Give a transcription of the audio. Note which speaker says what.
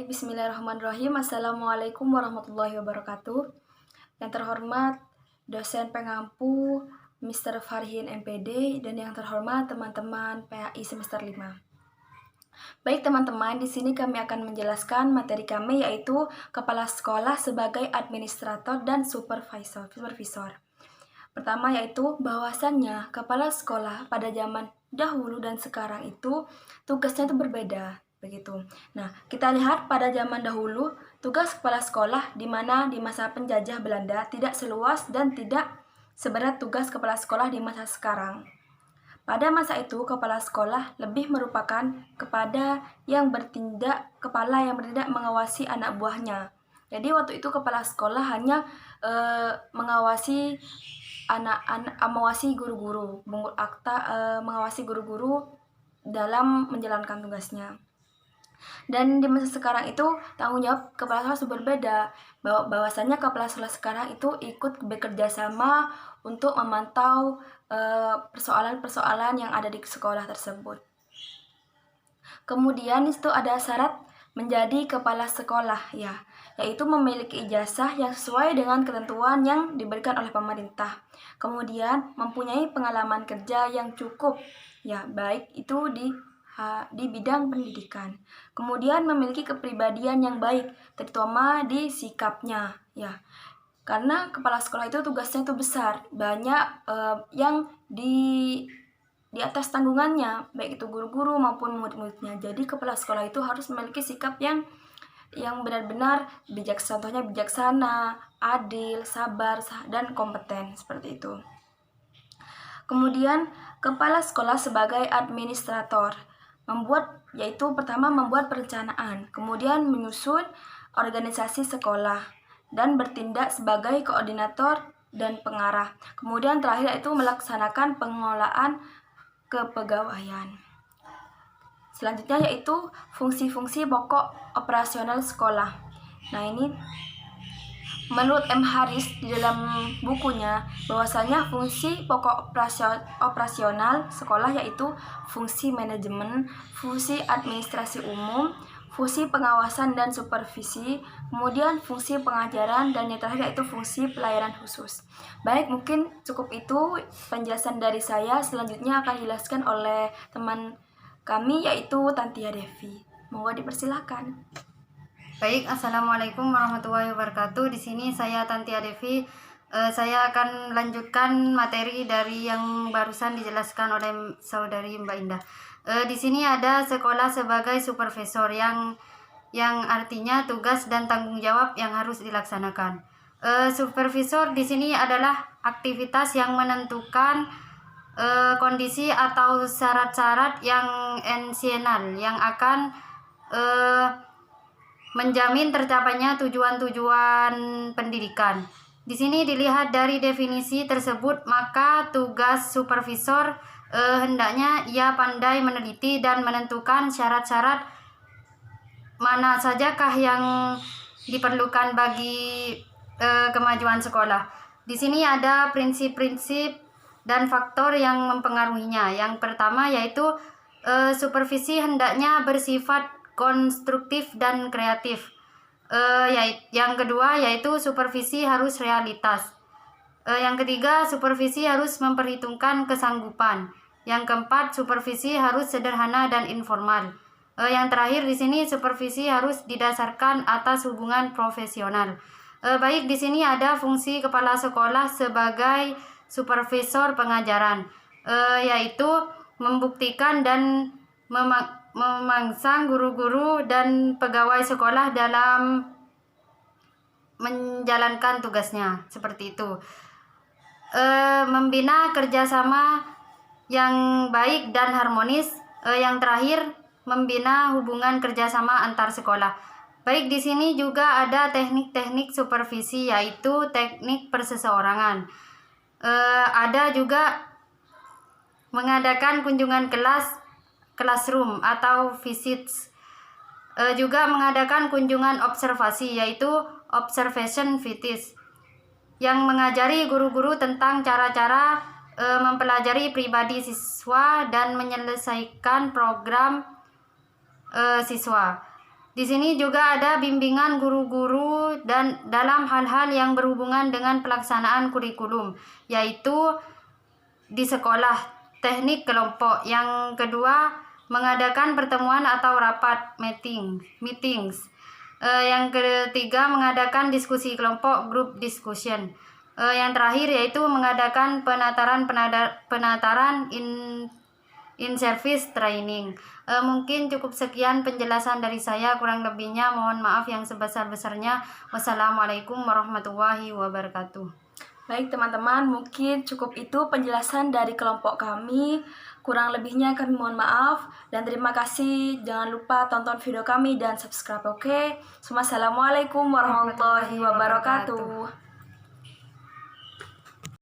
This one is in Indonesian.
Speaker 1: Baik, bismillahirrahmanirrahim. Assalamualaikum warahmatullahi wabarakatuh. Yang terhormat dosen pengampu Mr. Farhin MPD dan yang terhormat teman-teman PAI semester 5. Baik teman-teman, di sini kami akan menjelaskan materi kami yaitu kepala sekolah sebagai administrator dan supervisor. Pertama yaitu bahwasannya kepala sekolah pada zaman dahulu dan sekarang itu tugasnya itu berbeda begitu. Nah, kita lihat pada zaman dahulu tugas kepala sekolah di mana di masa penjajah Belanda tidak seluas dan tidak seberat tugas kepala sekolah di masa sekarang. Pada masa itu kepala sekolah lebih merupakan kepala yang bertindak mengawasi anak buahnya. Jadi waktu itu kepala sekolah hanya mengawasi mengawasi guru-guru, mengawasi guru-guru dalam menjalankan tugasnya. Dan di masa sekarang itu tanggung jawab kepala sekolah sudah berbeda. Bahwasanya kepala sekolah sekarang itu ikut bekerja sama untuk memantau persoalan-persoalan yang ada di sekolah tersebut. Kemudian itu ada syarat menjadi kepala sekolah yaitu memiliki ijazah yang sesuai dengan ketentuan yang diberikan oleh pemerintah. Kemudian mempunyai pengalaman kerja yang cukup baik itu di bidang pendidikan. Kemudian memiliki kepribadian yang baik, terutama di sikapnya Karena kepala sekolah itu tugasnya itu besar, banyak yang di atas tanggungannya, baik itu guru-guru maupun murid-muridnya. Jadi kepala sekolah itu harus memiliki sikap yang benar-benar bijaksana, adil, sabar, dan kompeten seperti itu. Kemudian kepala sekolah sebagai administrator pertama membuat perencanaan, kemudian menyusun organisasi sekolah dan bertindak sebagai koordinator dan pengarah. Kemudian terakhir yaitu melaksanakan pengelolaan kepegawaian. Selanjutnya yaitu fungsi-fungsi pokok operasional sekolah. Nah, ini menurut M. Haris di dalam bukunya bahwasanya fungsi pokok operasional sekolah yaitu fungsi manajemen, fungsi administrasi umum, fungsi pengawasan dan supervisi, kemudian fungsi pengajaran, dan yang terakhir yaitu fungsi pelayanan khusus. Baik, mungkin cukup itu penjelasan dari saya. Selanjutnya akan dijelaskan oleh teman kami yaitu Tantia Devi. Mohon dipersilakan.
Speaker 2: Baik, assalamualaikum warahmatullahi wabarakatuh. Di sini saya Tantia Devi. Saya akan melanjutkan materi dari yang barusan dijelaskan oleh saudari Mbak Indah. Di sini ada sekolah sebagai supervisor yang artinya tugas dan tanggung jawab yang harus dilaksanakan. Supervisor di sini adalah aktivitas yang menentukan kondisi atau syarat-syarat yang esensial yang akan menjamin tercapainya tujuan-tujuan pendidikan. Di sini dilihat dari definisi tersebut, maka tugas supervisor hendaknya ia pandai meneliti dan menentukan syarat-syarat mana sajakah yang diperlukan bagi kemajuan sekolah. Di sini ada prinsip-prinsip dan faktor yang mempengaruhinya. Yang pertama yaitu supervisi hendaknya bersifat konstruktif dan kreatif. Yang kedua yaitu supervisi harus realitas. Yang ketiga, supervisi harus memperhitungkan kesanggupan. Yang keempat, supervisi harus sederhana dan informal. Yang terakhir di sini supervisi harus didasarkan atas hubungan profesional. Baik, di sini ada fungsi kepala sekolah sebagai supervisor pengajaran, yaitu membuktikan dan memangsang guru-guru dan pegawai sekolah dalam menjalankan tugasnya, seperti itu. Membina kerjasama yang baik dan harmonis. Yang terakhir, membina hubungan kerjasama antar sekolah. Baik, di sini juga ada teknik-teknik supervisi, yaitu teknik perseseorangan. Ada juga mengadakan kunjungan classroom atau visits, juga mengadakan kunjungan observasi yaitu observation visits, yang mengajari guru-guru tentang cara-cara mempelajari pribadi siswa dan menyelesaikan program siswa. Di sini juga ada bimbingan guru-guru dan dalam hal-hal yang berhubungan dengan pelaksanaan kurikulum, yaitu di sekolah, teknik kelompok. Yang kedua, mengadakan pertemuan atau rapat meetings. Yang ketiga, mengadakan diskusi kelompok, group discussion. Yang terakhir yaitu mengadakan penataran in service training. Mungkin cukup sekian penjelasan dari saya, kurang lebihnya mohon maaf yang sebesar-besarnya. Wassalamualaikum warahmatullahi wabarakatuh.
Speaker 1: Baik teman-teman, mungkin cukup itu penjelasan dari kelompok kami. Kurang lebihnya kami mohon maaf dan terima kasih. Jangan lupa tonton video kami dan subscribe, oke? Assalamualaikum warahmatullahi wabarakatuh.